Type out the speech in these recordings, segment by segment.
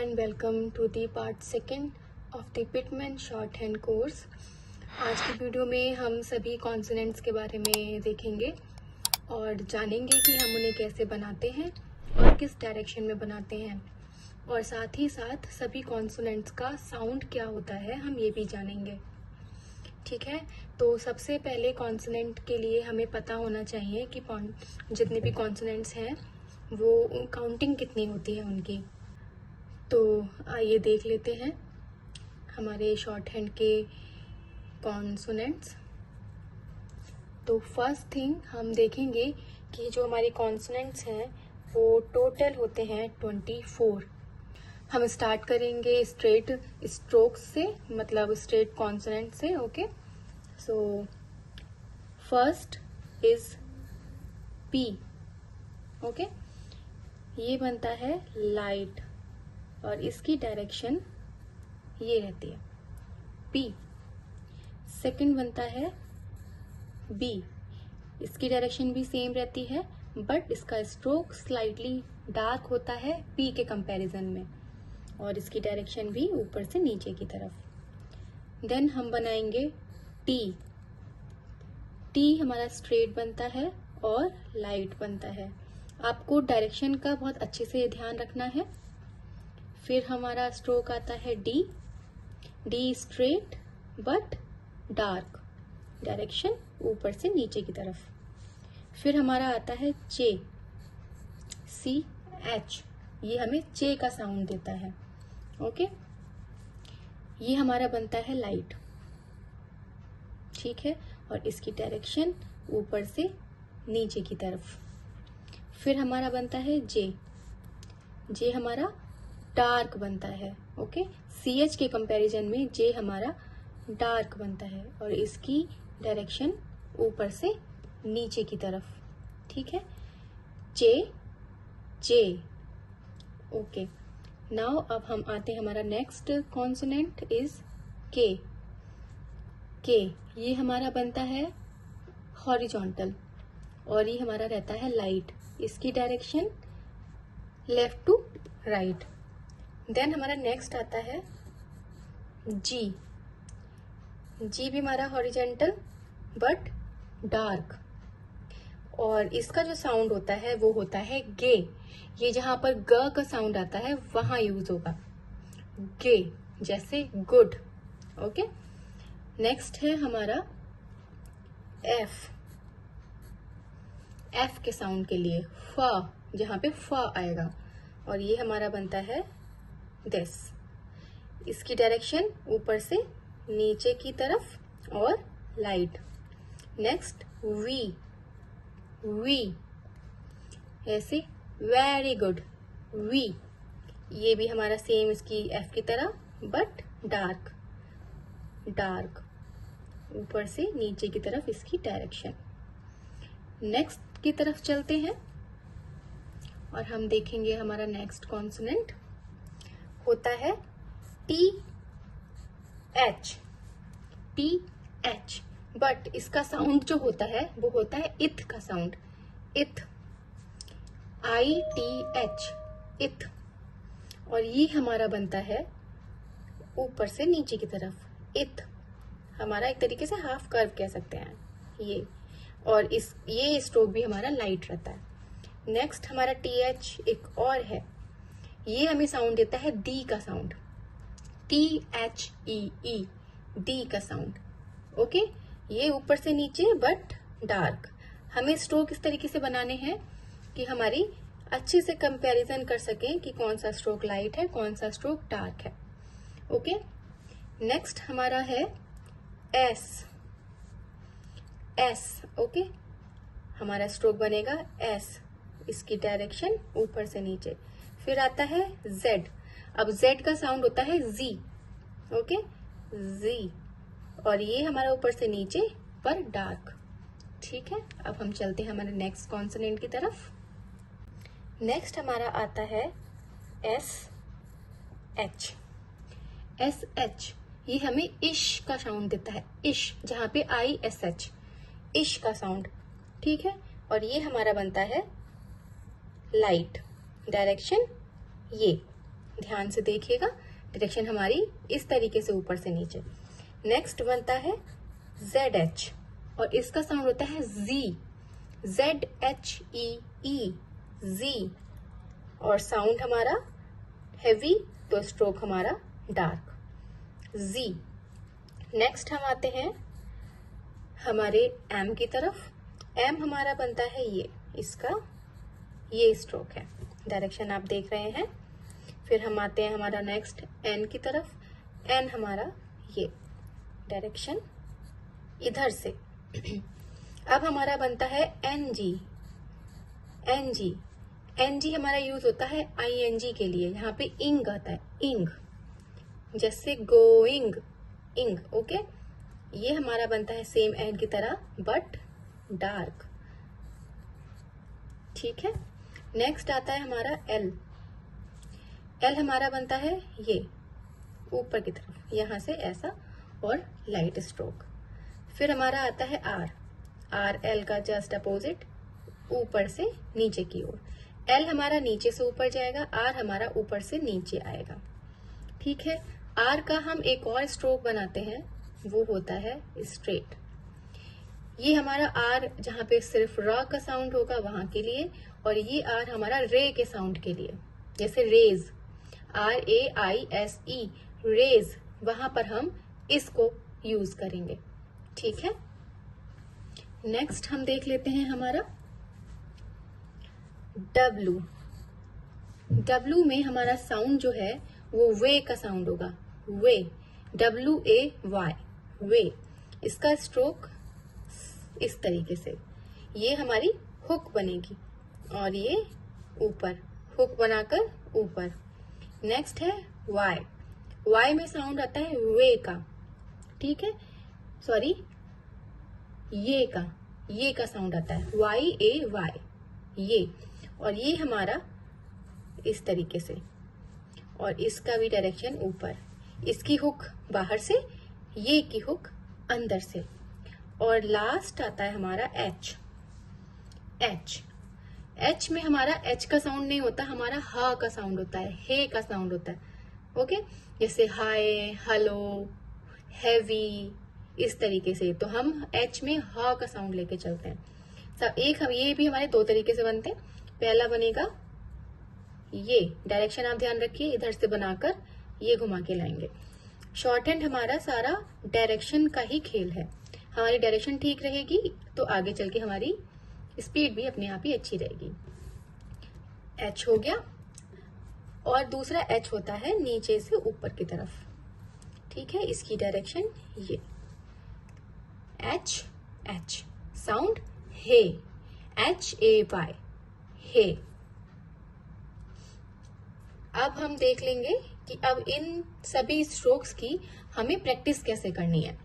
and welcome to the part second of the Pitman shorthand course। आज की video में हम सभी कॉन्सोनेंट्स के बारे में देखेंगे और जानेंगे कि हम उन्हें कैसे बनाते हैं और किस डायरेक्शन में बनाते हैं, और साथ ही साथ सभी कॉन्सोनेंट्स का साउंड क्या होता है हम ये भी जानेंगे। ठीक है, तो सबसे पहले कॉन्सोनेंट के लिए हमें पता होना चाहिए कि जितने भी कॉन्सोनेंट्स हैं वो काउंटिंग कितनी होती है उनकी। तो आइए देख लेते हैं हमारे शॉर्ट हैंड के कॉन्सोनेंट्स। तो फर्स्ट थिंग हम देखेंगे कि जो हमारी कॉन्सोनेंट्स हैं वो टोटल होते हैं 24। हम स्टार्ट करेंगे स्ट्रेट स्ट्रोक्स से, मतलब स्ट्रेट कॉन्सोनेंट से। Okay, so first is P. Okay, ये बनता है लाइट और इसकी डायरेक्शन ये रहती है पी। सेकंड बनता है बी, इसकी डायरेक्शन भी सेम रहती है बट इसका स्ट्रोक स्लाइटली डार्क होता है पी के कंपैरिजन में, और इसकी डायरेक्शन भी ऊपर से नीचे की तरफ। देन हम बनाएंगे टी। टी हमारा स्ट्रेट बनता है और लाइट बनता है। आपको डायरेक्शन का बहुत अच्छे से ध्यान रखना है। फिर हमारा स्ट्रोक आता है D. D straight but dark, direction ऊपर से नीचे की तरफ। फिर हमारा आता है चे, सी एच, ये हमें चे का साउंड देता है। ओके, ये हमारा बनता है लाइट। ठीक है, और इसकी डायरेक्शन ऊपर से नीचे की तरफ। फिर हमारा बनता है जे। जे हमारा डार्क बनता है। ओके, सी एच के कंपैरिजन में जे हमारा डार्क बनता है और इसकी डायरेक्शन ऊपर से नीचे की तरफ। ठीक है, जे जे। ओके, नाउ अब हम आते हैं, हमारा नेक्स्ट कॉन्सोनेंट इज के। के ये हमारा बनता है हॉरिजॉन्टल और ये हमारा रहता है लाइट, इसकी direction left to right. Then हमारा नेक्स्ट आता है जी। जी भी हमारा हॉरिजॉन्टल बट डार्क, और इसका जो साउंड होता है वो होता है गे। ये जहां पर ग का साउंड आता है वहां यूज होगा गे, जैसे गुड। ओके, नेक्स्ट है हमारा एफ। एफ के साउंड के लिए फा, जहां पे फा आएगा, और ये हमारा बनता है दिस। इसकी डायरेक्शन ऊपर से नीचे की तरफ और लाइट। Next V. वी ऐसे वेरी गुड, वी। ये भी हमारा सेम इसकी एफ की तरह बट डार्क, डार्क ऊपर से नीचे की तरफ इसकी डायरेक्शन। नेक्स्ट की तरफ चलते हैं और हम देखेंगे हमारा नेक्स्ट कॉन्सोनेंट होता है T H. T H, but इसका साउंड जो होता है वो होता है इथ का साउंड, इथ, आई टी एच, इथ। और ये हमारा बनता है ऊपर से नीचे की तरफ, इथ। हमारा एक तरीके से हाफ कर्व कह सकते हैं ये, और ये स्ट्रोक भी हमारा लाइट रहता है। नेक्स्ट हमारा टी एच एक और है, ये हमें साउंड देता है दी का साउंड, टी एच ई ई, डी का साउंड। ओके, ये ऊपर से नीचे बट डार्क। हमें स्ट्रोक इस तरीके से बनाने हैं कि हमारी अच्छे से कंपैरिजन कर सकें कि कौन सा स्ट्रोक लाइट है, कौन सा स्ट्रोक डार्क है। ओके, नेक्स्ट हमारा है एस। एस, ओके, हमारा स्ट्रोक बनेगा एस, इसकी डायरेक्शन ऊपर से नीचे। फिर आता है जेड। अब जेड का साउंड होता है जी। ओके, जी, और ये हमारा ऊपर से नीचे पर डार्क। ठीक है, अब हम चलते हैं हमारे नेक्स्ट कॉन्सोनेंट की तरफ। नेक्स्ट हमारा आता है एस एच। एस एच ये हमें इश का साउंड देता है, इश, जहां पे आई एस एच, इश का साउंड। ठीक है, और ये हमारा बनता है लाइट, डायरेक्शन ये। ध्यान से देखिएगा, डायरेक्शन हमारी इस तरीके से ऊपर से नीचे। नेक्स्ट बनता है ZH और इसका साउंड होता है Z, ZHEE, Z। और साउंड हमारा हैवी तो स्ट्रोक हमारा डार्क, Z। नेक्स्ट हम आते हैं हमारे M की तरफ। M हमारा बनता है ये, इसका ये स्ट्रोक है, डायरेक्शन आप देख रहे हैं। फिर हम आते हैं हमारा नेक्स्ट N की तरफ। N हमारा ये, डायरेक्शन इधर से। अब हमारा बनता है NG। NG, NG हमारा यूज होता है ING के लिए, यहाँ पे इंग आता है, इंग, जैसे गोइंग, इंग। ओके, ये हमारा बनता है सेम N की तरह बट डार्क। ठीक है। नेक्स्ट आता है हमारा L। L हमारा बनता है ये, ऊपर की तरफ, यहाँ से ऐसा और लाइट स्ट्रोक। फिर हमारा आता है R। R L का जस्ट अपोजिट, ऊपर से नीचे की ओर। L हमारा नीचे से ऊपर जाएगा, R हमारा ऊपर से नीचे आएगा। ठीक है। R का हम एक और स्ट्रोक बनाते हैं, वो होता है स्ट्रेट। ये हमारा R जहाँ पे सिर्फ र का साउंड होगा वहां के लिए, और ये R हमारा रे के साउंड के लिए, जैसे रेज, RAISE, रेज, वहां पर हम इसको यूज करेंगे। ठीक है। नेक्स्ट हम देख लेते हैं हमारा W। W में हमारा साउंड जो है वो वे का साउंड होगा, वे, WAY, वे। इसका स्ट्रोक इस तरीके से, ये हमारी हुक बनेगी और ये ऊपर, हुक बनाकर ऊपर। नेक्स्ट है Y। Y में साउंड आता है वे का, ठीक है, सॉरी ये का साउंड आता है, YAY, ये। और ये हमारा इस तरीके से, और इसका भी डायरेक्शन ऊपर, इसकी हुक बाहर से, ये की हुक अंदर से। और लास्ट आता है हमारा H में हमारा H का साउंड नहीं होता, हमारा ह का साउंड होता है, हे का साउंड होता है। ओके, जैसे हाय, हेलो, हैवी, इस तरीके से। तो हम H में ह का साउंड लेके चलते हैं। सब एक, हम ये भी हमारे दो तरीके से बनते हैं। पहला बनेगा ये, डायरेक्शन आप ध्यान रखिए, इधर से बनाकर ये घुमा के लाएंगे। शॉर्ट हैंड हमारा सारा डायरेक्शन का ही खेल है। हमारी डायरेक्शन ठीक रहेगी तो आगे चल के हमारी स्पीड भी अपने आप ही अच्छी रहेगी। H हो गया। और दूसरा H होता है नीचे से ऊपर की तरफ, ठीक है, इसकी डायरेक्शन ये, H साउंड हे, HAY, हे। अब हम देख लेंगे कि अब इन सभी स्ट्रोक्स की हमें प्रैक्टिस कैसे करनी है।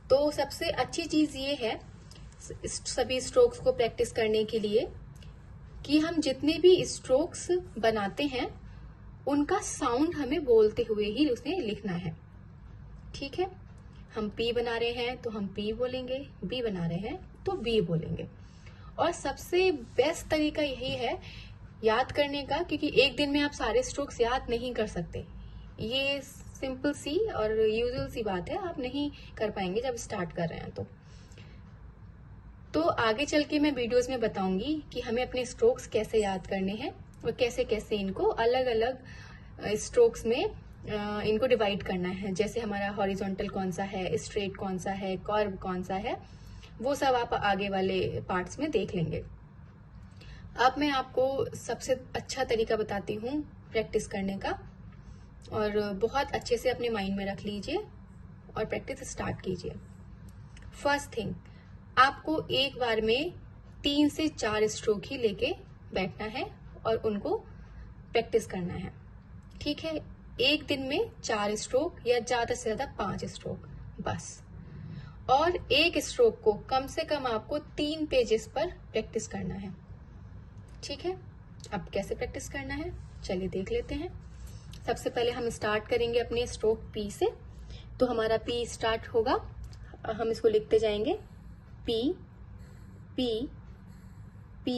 तो सबसे अच्छी चीज ये है सभी स्ट्रोक्स को प्रैक्टिस करने के लिए कि हम जितने भी स्ट्रोक्स बनाते हैं उनका साउंड हमें बोलते हुए ही उसे लिखना है। ठीक है, हम P बना रहे हैं तो हम P बोलेंगे, B बना रहे हैं तो B बोलेंगे। और सबसे बेस्ट तरीका यही है याद करने का, क्योंकि एक दिन में आप सारे स्ट्रोक्स याद नहीं कर सकते। ये सिंपल सी और यूजुअल सी बात है, आप नहीं कर पाएंगे जब स्टार्ट कर रहे हैं। तो आगे चल के मैं वीडियोस में बताऊंगी कि हमें अपने स्ट्रोक्स कैसे याद करने हैं और कैसे कैसे इनको अलग अलग स्ट्रोक्स में इनको डिवाइड करना है। जैसे हमारा हॉरिजॉन्टल कौन सा है, स्ट्रेट कौन सा है, कर्व कौन सा है, वो सब आप आगे वाले पार्ट्स में देख लेंगे। अब मैं आपको सबसे अच्छा तरीका बताती हूँ प्रैक्टिस करने का, और बहुत अच्छे से अपने माइंड में रख लीजिए और प्रैक्टिस स्टार्ट कीजिए। फर्स्ट थिंग, आपको एक बार में 3 से 4 स्ट्रोक ही लेके बैठना है और उनको प्रैक्टिस करना है। ठीक है, एक दिन में 4 स्ट्रोक या ज्यादा से ज्यादा 5 स्ट्रोक बस। और एक स्ट्रोक को कम से कम आपको 3 पेजेस पर प्रैक्टिस करना है। ठीक है, अब कैसे प्रैक्टिस करना है चलिए देख लेते हैं। सबसे पहले हम स्टार्ट करेंगे अपने स्ट्रोक P से। तो हमारा P स्टार्ट होगा, हम इसको लिखते जाएंगे P P P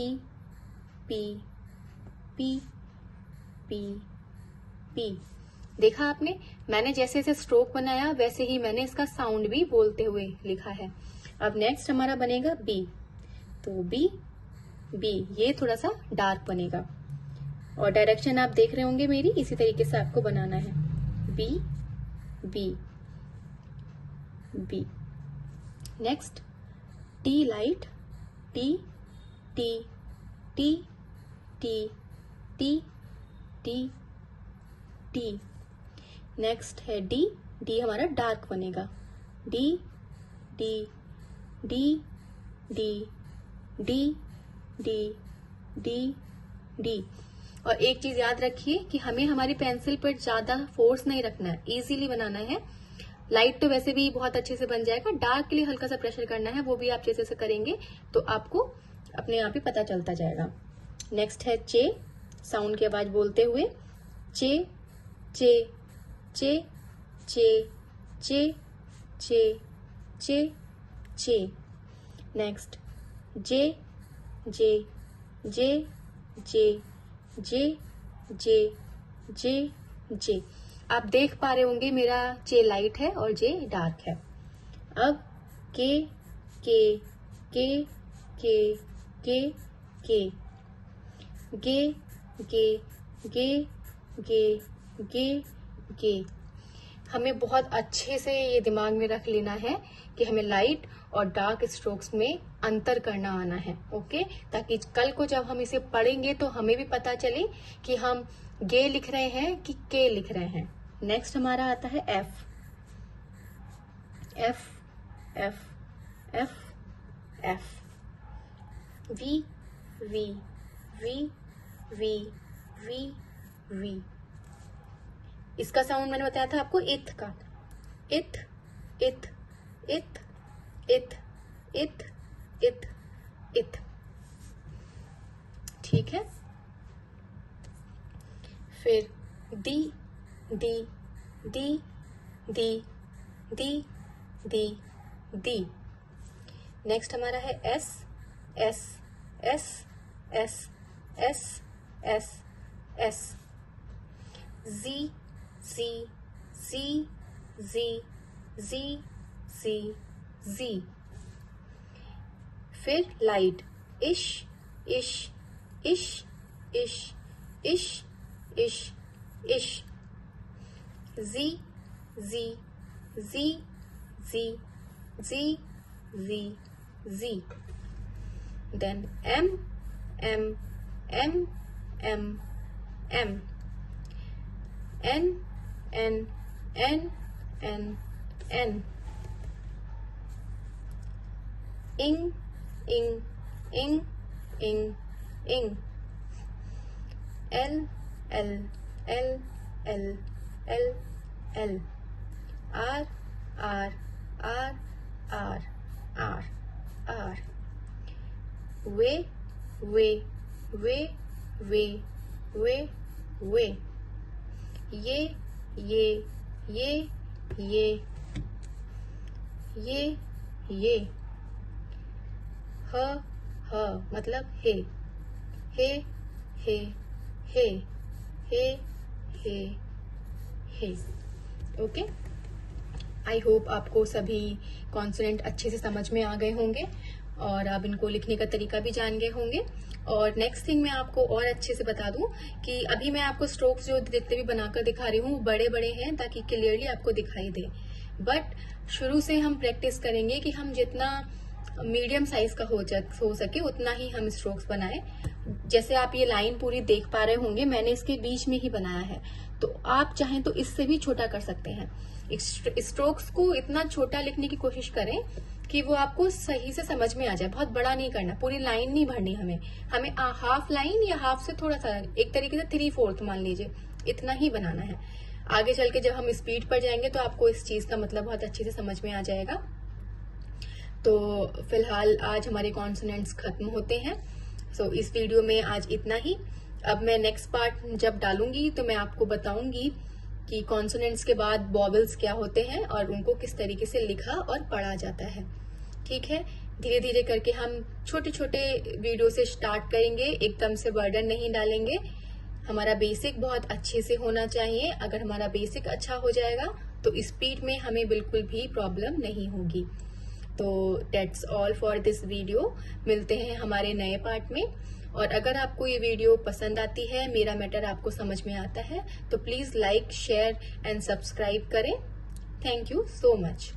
P P P P. देखा आपने, मैंने जैसे जैसे स्ट्रोक बनाया वैसे ही मैंने इसका साउंड भी बोलते हुए लिखा है। अब नेक्स्ट हमारा बनेगा बी, तो बी बी, ये थोड़ा सा डार्क बनेगा और डायरेक्शन आप देख रहे होंगे मेरी, इसी तरीके से आपको बनाना है। B B B. Next T light, T T T T T T T. Next है डी, डी हमारा डार्क बनेगा। D D D D D D D D. और एक चीज याद रखिए कि हमें हमारी पेंसिल पर ज्यादा फोर्स नहीं रखना है, इजीली बनाना है। लाइट तो वैसे भी बहुत अच्छे से बन जाएगा, डार्क के लिए हल्का सा प्रेशर करना है, वो भी आप जैसे से करेंगे तो आपको अपने आप ही पता चलता जाएगा। नेक्स्ट है चे, साउंड की आवाज बोलते हुए, चे चे चे चे चे चे चे चे। नेक्स्ट जे जे जे जे जे जे जे जे। आप देख पा रहे होंगे मेरा जे लाइट है और जे डार्क है। अब के के के के के के, गे गे गे गे गे गे। हमें बहुत अच्छे से ये दिमाग में रख लेना है कि हमें लाइट और डार्क स्ट्रोक्स में अंतर करना आना है, ओके, ताकि कल को जब हम इसे पढ़ेंगे तो हमें भी पता चले कि हम गे लिख रहे हैं कि के लिख रहे हैं। नेक्स्ट हमारा आता है F, F F F F. V V V V V V. इसका साउंड मैंने बताया था आपको इथ का, इथ इथ इथ इथ इथ इथ इथ, ठीक है। फिर दी दी दी दी दी दी दी। नेक्स्ट हमारा है S, S S S S S S. G G G G G G G. फिर लाइट, इश इश इश इश इश इश इश। G G G G G G G. Then M M M M M. N N N N N. Ing ing ing ing ing. L L L L L L. R R R R R R. वे वे वे वे वे वे। ये ये ये ये ये ये। ह ह मतलब हे, हे हे हे हे हे हे, ओके। आई होप आपको सभी कॉन्सोनेंट अच्छे से समझ में आ गए होंगे और आप इनको लिखने का तरीका भी जान गए होंगे। और नेक्स्ट थिंग मैं आपको और अच्छे से बता दूं कि अभी मैं आपको स्ट्रोक्स जो जितने भी बनाकर दिखा रही हूँ बड़े बड़े हैं ताकि क्लियरली आपको दिखाई दे, बट शुरू से हम प्रैक्टिस करेंगे कि हम जितना मीडियम साइज का हो सके उतना ही हम स्ट्रोक्स बनाएं। जैसे आप ये लाइन पूरी देख पा रहे होंगे, मैंने इसके बीच में ही बनाया है, तो आप चाहें तो इससे भी छोटा कर सकते हैं। स्ट्रोक्स को इतना छोटा लिखने की कोशिश करें कि वो आपको सही से समझ में आ जाए। बहुत बड़ा नहीं करना, पूरी लाइन नहीं भरनी हमें हाफ लाइन या हाफ से थोड़ा सा, एक तरीके से 3/4 मान लीजिए, इतना ही बनाना है। आगे चल के जब हम स्पीड पर जाएंगे तो आपको इस चीज का मतलब बहुत अच्छे से समझ में आ जाएगा। तो फिलहाल आज हमारे कॉन्सोनेंट्स खत्म होते हैं। सो इस वीडियो में आज इतना ही। अब मैं नेक्स्ट पार्ट जब डालूंगी तो मैं आपको बताऊंगी कि कॉन्सोनेंट्स के बाद वॉवेल्स क्या होते हैं और उनको किस तरीके से लिखा और पढ़ा जाता है, ठीक है। धीरे धीरे करके हम छोटे छोटे वीडियो से स्टार्ट करेंगे, एकदम से बर्डन नहीं डालेंगे। हमारा बेसिक बहुत अच्छे से होना चाहिए। अगर हमारा बेसिक अच्छा हो जाएगा तो स्पीड में हमें बिल्कुल भी प्रॉब्लम नहीं होगी। तो that's all for this video. मिलते हैं हमारे नए पार्ट में। और अगर आपको ये वीडियो पसंद आती है, मेरा मैटर आपको समझ में आता है, तो please like, share and subscribe करें। Thank you so much.